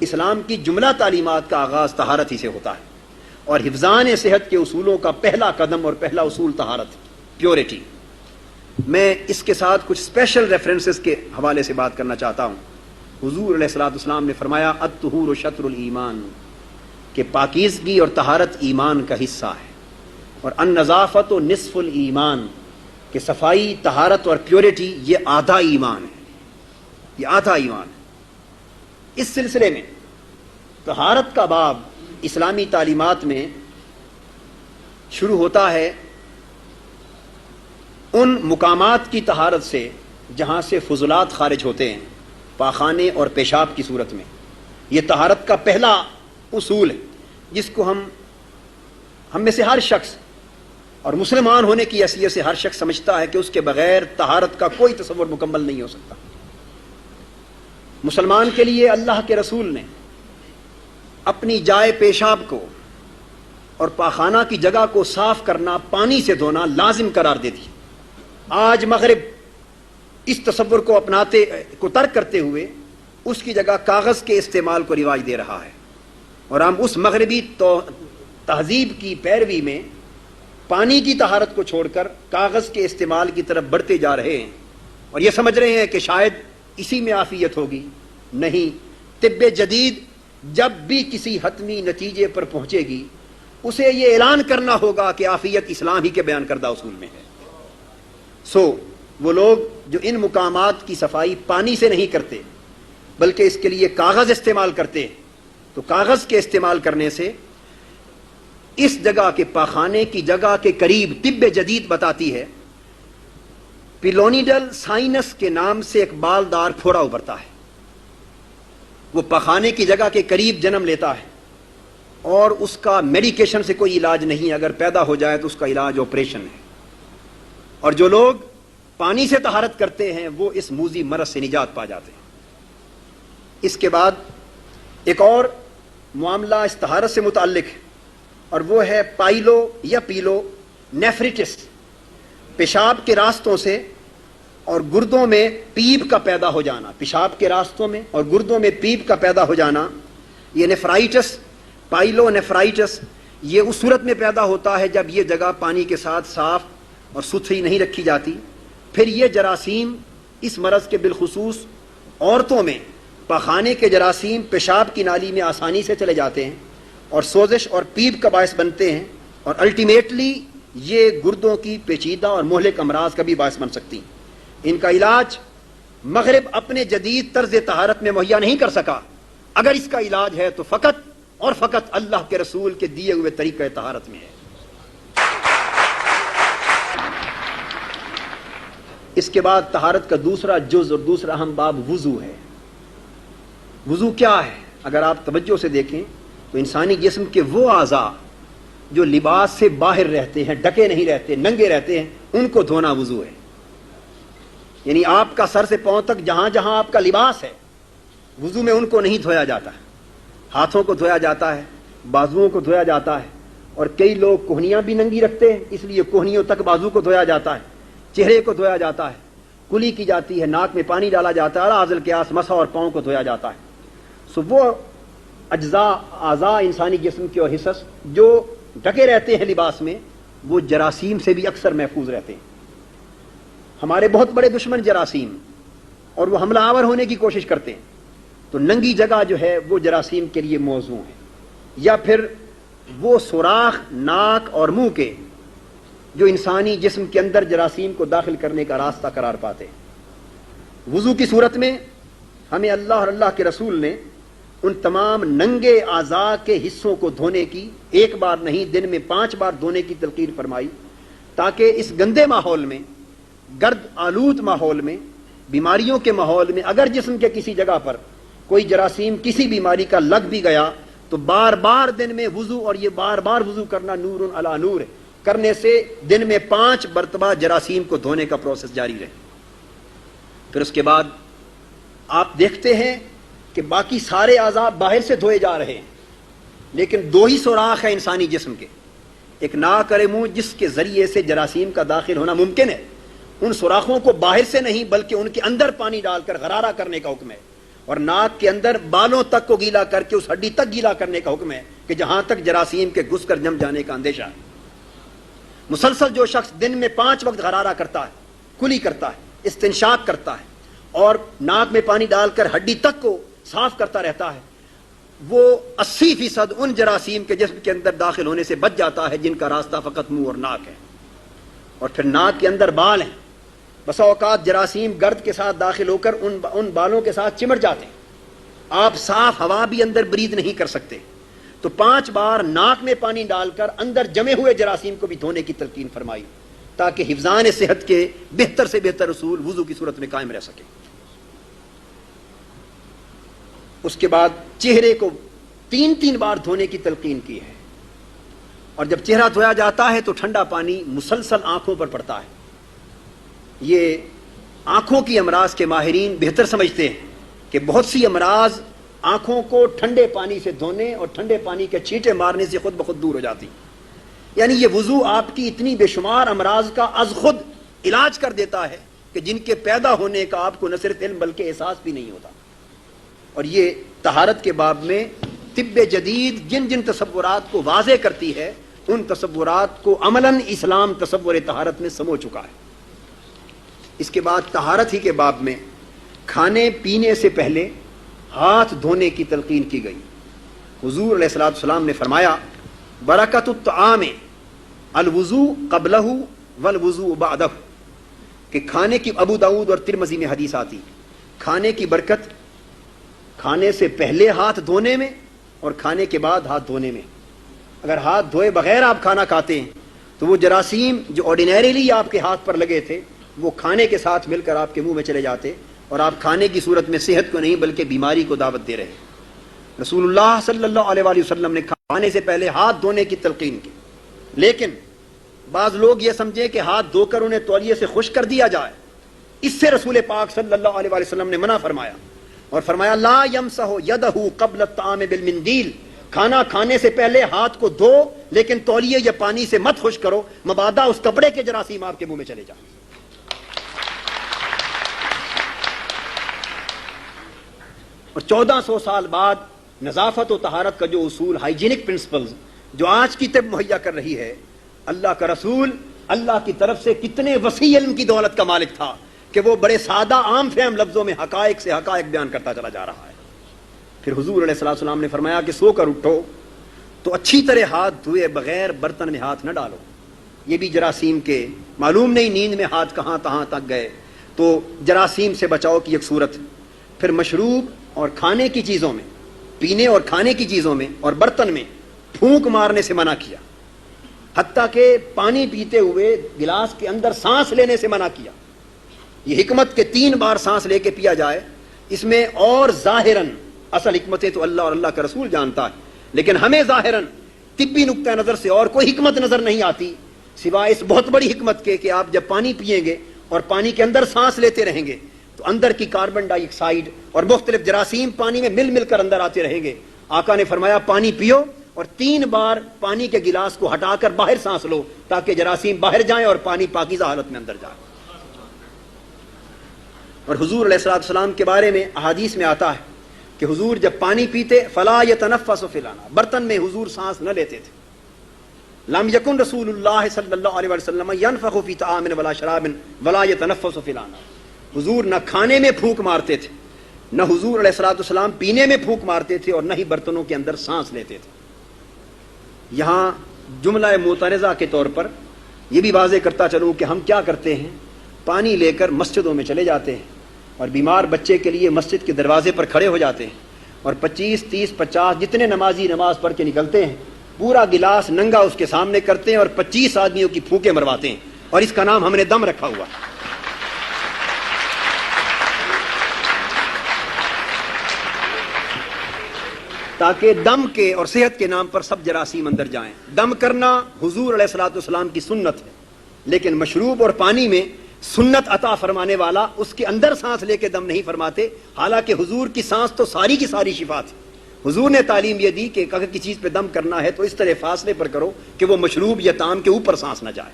اسلام کی جملہ تعلیمات کا آغاز طہارت ہی سے ہوتا ہے، اور حفظان صحت کے اصولوں کا پہلا قدم اور پہلا اصول طہارت، پیورٹی۔ میں اس کے ساتھ کچھ اسپیشل ریفرنسز کے حوالے سے بات کرنا چاہتا ہوں۔ حضور علیہ الصلوۃ والسلام نے فرمایا الطہور شطر الایمان، کہ پاکیزگی اور طہارت ایمان کا حصہ ہے، اور النظافت نصف الایمان، کہ صفائی، طہارت اور پیورٹی یہ آدھا ایمان ہے، یہ آدھا ایمان ہے۔ اس سلسلے میں طہارت کا باب اسلامی تعلیمات میں شروع ہوتا ہے ان مقامات کی طہارت سے جہاں سے فضلات خارج ہوتے ہیں، پاخانے اور پیشاب کی صورت میں۔ یہ طہارت کا پہلا اصول ہے جس کو ہم میں سے ہر شخص، اور مسلمان ہونے کی حیثیت سے ہر شخص سمجھتا ہے کہ اس کے بغیر طہارت کا کوئی تصور مکمل نہیں ہو سکتا۔ مسلمان کے لیے اللہ کے رسول نے اپنی جائے پیشاب کو اور پاخانہ کی جگہ کو صاف کرنا، پانی سے دھونا لازم قرار دے دی۔ آج مغرب اس تصور کو ترک کرتے ہوئے اس کی جگہ کاغذ کے استعمال کو رواج دے رہا ہے، اور ہم اس مغربی تہذیب کی پیروی میں پانی کی طہارت کو چھوڑ کر کاغذ کے استعمال کی طرف بڑھتے جا رہے ہیں، اور یہ سمجھ رہے ہیں کہ شاید اسی میں عافیت ہوگی۔ نہیں، طب جدید جب بھی کسی حتمی نتیجے پر پہنچے گی اسے یہ اعلان کرنا ہوگا کہ عافیت اسلام ہی کے بیان کردہ اصول میں ہے۔ وہ لوگ جو ان مقامات کی صفائی پانی سے نہیں کرتے بلکہ اس کے لیے کاغذ استعمال کرتے ہیں، تو کاغذ کے استعمال کرنے سے اس جگہ کے پاخانے کی جگہ کے قریب طب جدید بتاتی ہے پیلونیڈل سائنس کے نام سے ایک بالدار پھوڑا ابھرتا ہے، وہ پاخانے کی جگہ کے قریب جنم لیتا ہے، اور اس کا میڈیکیشن سے کوئی علاج نہیں، اگر پیدا ہو جائے تو اس کا علاج آپریشن ہے۔ اور جو لوگ پانی سے طہارت کرتے ہیں وہ اس موذی مرض سے نجات پا جاتے ہیں۔ اس کے بعد ایک اور معاملہ اس طہارت سے متعلق ہے، اور وہ ہے پائلو یا پیلو نیفریٹس، پیشاب کے راستوں سے اور گردوں میں پیپ کا پیدا ہو جانا، پیشاب کے راستوں میں اور گردوں میں پیپ کا پیدا ہو جانا۔ یہ نیفرائٹس، پائلو نیفرائٹس، یہ اس صورت میں پیدا ہوتا ہے جب یہ جگہ پانی کے ساتھ صاف اور ستھری نہیں رکھی جاتی۔ پھر یہ جراثیم، اس مرض کے بالخصوص عورتوں میں پاخانے کے جراثیم پیشاب کی نالی میں آسانی سے چلے جاتے ہیں اور سوزش اور پیپ کا باعث بنتے ہیں، اور الٹیمیٹلی یہ گردوں کی پیچیدہ اور مہلک امراض کا بھی باعث بن سکتی ہیں۔ ان کا علاج مغرب اپنے جدید طرز طہارت میں مہیا نہیں کر سکا۔ اگر اس کا علاج ہے تو فقط اور فقط اللہ کے رسول کے دیے ہوئے طریقہ طہارت میں ہے۔ اس کے بعد طہارت کا دوسرا جز اور دوسرا اہم باب وضو ہے۔ وضو کیا ہے؟ اگر آپ توجہ سے دیکھیں تو انسانی جسم کے وہ اعضاء جو لباس سے باہر رہتے ہیں، ڈھکے نہیں رہتے، ننگے رہتے ہیں، ان کو دھونا وضو ہے۔ یعنی آپ کا سر سے پاؤں تک جہاں جہاں آپ کا لباس ہے، وضو میں ان کو نہیں دھویا جاتا ہے۔ ہاتھوں کو دھویا جاتا ہے، بازوؤں کو دھویا جاتا ہے، اور کئی لوگ کوہنیاں بھی ننگی رکھتے ہیں، اس لیے کوہنیوں تک بازو کو دھویا جاتا ہے، چہرے کو دھویا جاتا ہے، کلی کی جاتی ہے، ناک میں پانی ڈالا جاتا ہے، اعضاء القیاس مسح اور پاؤں کو دھویا جاتا ہے۔ وہ اعضاء انسانی جسم کے اور حصص جو ڈھکے رہتے ہیں لباس میں، وہ جراثیم سے بھی اکثر محفوظ رہتے ہیں۔ ہمارے بہت بڑے دشمن جراثیم، اور وہ حملہ آور ہونے کی کوشش کرتے ہیں، تو ننگی جگہ جو ہے وہ جراثیم کے لیے موزوں ہے، یا پھر وہ سوراخ ناک اور منہ کے جو انسانی جسم کے اندر جراثیم کو داخل کرنے کا راستہ قرار پاتے ہیں۔ وضو کی صورت میں ہمیں اللہ اور اللہ کے رسول نے ان تمام ننگے اعضاء کے حصوں کو دھونے کی، ایک بار نہیں دن میں 5 بار دھونے کی تلقین فرمائی، تاکہ اس گندے ماحول میں، گرد آلود ماحول میں، بیماریوں کے ماحول میں اگر جسم کے کسی جگہ پر کوئی جراثیم کسی بیماری کا لگ بھی گیا تو بار بار دن میں وضو، اور یہ بار بار وضو کرنا نور علی نور کرنے سے دن میں 5 مرتبہ جراثیم کو دھونے کا پروسیس جاری رہے۔ پھر اس کے بعد آپ دیکھتے ہیں کہ باقی سارے اعضاء باہر سے دھوئے جا رہے ہیں، لیکن 2 ہی سوراخ ہیں انسانی جسم کے، ایک ناک اور منہ جس کے ذریعے سے جراثیم کا داخل ہونا ممکن ہے۔ ان سوراخوں کو باہر سے نہیں بلکہ ان کے اندر پانی ڈال کر غرارہ کرنے کا حکم ہے، اور ناک کے اندر بالوں تک کو گیلا کر کے اس ہڈی تک گیلا کرنے کا حکم ہے کہ جہاں تک جراثیم کے گھس کر جم جانے کا اندیشہ ہے۔ مسلسل جو شخص دن میں 5 وقت غرارہ کرتا ہے، کلی کرتا ہے، استنشاق کرتا ہے اور ناک میں پانی ڈال کر ہڈی تک کو صاف کرتا رہتا ہے، وہ 80% ان جراثیم کے جسم کے اندر داخل ہونے سے بچ جاتا ہے جن کا راستہ فقط منہ اور ناک ہے۔ اور پھر ناک کے اندر بال ہیں، بسا اوقات جراثیم گرد کے ساتھ داخل ہو کر ان بالوں کے ساتھ چمٹ جاتے ہیں، آپ صاف ہوا بھی اندر برید نہیں کر سکتے، تو 5 بار ناک میں پانی ڈال کر اندر جمے ہوئے جراثیم کو بھی دھونے کی تلقین فرمائی تاکہ حفظان صحت کے بہتر سے بہتر اصول وضو کی صورت میں قائم رہ سکے۔ اس کے بعد چہرے کو 3 بار دھونے کی تلقین کی ہے، اور جب چہرہ دھویا جاتا ہے تو ٹھنڈا پانی مسلسل آنکھوں پر پڑتا ہے۔ یہ آنکھوں کی امراض کے ماہرین بہتر سمجھتے ہیں کہ بہت سی امراض آنکھوں کو ٹھنڈے پانی سے دھونے اور ٹھنڈے پانی کے چھینٹے مارنے سے خود بخود دور ہو جاتی، یعنی یہ وضو آپ کی اتنی بے شمار امراض کا از خود علاج کر دیتا ہے کہ جن کے پیدا ہونے کا آپ کو نہ صرف علم بلکہ احساس بھی نہیں ہوتا۔ اور یہ طہارت کے باب میں طب جدید جن جن تصورات کو واضح کرتی ہے ان تصورات کو عملاً اسلام تصور طہارت میں سمو چکا ہے۔ اس کے بعد طہارت ہی کے باب میں کھانے پینے سے پہلے ہاتھ دھونے کی تلقین کی گئی۔ حضور علیہ الصلوۃ والسلام نے فرمایا برکت الطعام الوضوء قبلہ والوضوء بعدہ، کہ کھانے کی، ابو داؤد اور ترمذی میں حدیث آتی، کھانے کی برکت کھانے سے پہلے ہاتھ دھونے میں اور کھانے کے بعد ہاتھ دھونے میں۔ اگر ہاتھ دھوئے بغیر آپ کھانا کھاتے ہیں تو وہ جراثیم جو آرڈینریلی آپ کے ہاتھ پر لگے تھے وہ کھانے کے ساتھ مل کر آپ کے منہ میں چلے جاتے اور آپ کھانے کی صورت میں صحت کو نہیں بلکہ بیماری کو دعوت دے رہے۔ رسول اللہ صلی اللہ علیہ وآلہ وسلم نے کھانے سے پہلے ہاتھ دھونے کی تلقین کی، لیکن بعض لوگ یہ سمجھے کہ ہاتھ دھو کر انہیں تولیے سے خشک کر دیا جائے، اس سے رسول پاک صلی اللہ علیہ وآلہ وسلم نے منع فرمایا اور فرمایا لا یمسح یدہ قبل الطعام بالمندیل، کھانا کھانے سے پہلے ہاتھ کو دھو لیکن تولیے یا پانی سے مت خشک کرو، مبادا اس کپڑے کے جراثیم آپ کے منہ میں چلے جائیں۔ اور 1400 سال بعد نظافت و طہارت کا جو اصول، ہائیجینک پرنسپلز جو آج کی طب مہیا کر رہی ہے، اللہ کا رسول اللہ کی طرف سے کتنے وسیع علم کی دولت کا مالک تھا کہ وہ بڑے سادہ عام فہم لفظوں میں حقائق سے حقائق بیان کرتا چلا جا رہا ہے۔ پھر حضور علیہ الصلوۃ والسلام نے فرمایا کہ سو کر اٹھو تو اچھی طرح ہاتھ دھوئے بغیر برتن میں ہاتھ نہ ڈالو، یہ بھی جراثیم کے، معلوم نہیں نیند میں ہاتھ کہاں تک گئے، تو جراثیم سے بچاؤ کی ایک صورت۔ پھر مشروب اور کھانے کی چیزوں میں، پینے اور کھانے کی چیزوں میں اور برتن میں پھونک مارنے سے منع کیا، حتیٰ کہ پانی پیتے ہوئے گلاس کے اندر سانس لینے سے منع کیا۔ یہ حکمت کہ 3 بار سانس لے کے پیا جائے، اس میں اور ظاہراً اصل حکمتیں تو اللہ اور اللہ کا رسول جانتا ہے، لیکن ہمیں ظاہراً طبی نقطہ نظر سے اور کوئی حکمت نظر نہیں آتی سوائے اس بہت بڑی حکمت کے کہ آپ جب پانی پئیں گے اور پانی کے اندر سانس لیتے رہیں گے تو اندر کی کاربن ڈائی آکسائڈ اور مختلف جراثیم پانی میں مل کر اندر آتے رہیں گے۔ آقا نے فرمایا پانی پیو اور 3 بار پانی کے گلاس کو ہٹا کر باہر سانس لو تاکہ جراثیم باہر جائیں اور پانی پاکیزہ حالت میں اندر جائے۔ اور حضور علیہ الصلوۃ والسلام کے بارے میں احادیث میں آتا ہے کہ حضور جب پانی پیتے فلا یتنفس فی الاناء، برتن میں حضور سانس نہ لیتے تھے۔ لم یکن رسول اللہ صلی اللہ علیہ وسلم ینفخ فی طعام ولا شراب ولا یتنفس فی الاناء، حضور نہ کھانے میں پھونک مارتے تھے، نہ حضور علیہ الصلوۃ والسلام پینے میں پھونک مارتے تھے اور نہ ہی برتنوں کے اندر سانس لیتے تھے۔ یہاں جملہ معترضہ کے طور پر یہ بھی واضح کرتا چلوں کہ ہم کیا کرتے ہیں، پانی لے کر مسجدوں میں چلے جاتے ہیں اور بیمار بچے کے لیے مسجد کے دروازے پر کھڑے ہو جاتے ہیں اور 25 30 50 جتنے نمازی نماز پڑھ کے نکلتے ہیں پورا گلاس ننگا اس کے سامنے کرتے ہیں اور 25 آدمیوں کی پھونکیں مرواتے ہیں، اور اس کا نام ہم نے دم رکھا ہوا۔ تاکہ دم کے اور صحت کے نام پر سب جراثیم اندر جائیں۔ دم کرنا حضور علیہ الصلوۃ والسلام کی سنت ہے، لیکن مشروب اور پانی میں سنت عطا فرمانے والا اس کے اندر سانس لے کے دم نہیں فرماتے، حالانکہ حضور کی سانس تو ساری کی ساری شفا تھی۔ حضور نے تعلیم یہ دی کہ اگر کسی چیز پہ دم کرنا ہے تو اس طرح فاصلے پر کرو کہ وہ مشروب یا طعام کے اوپر سانس نہ جائے۔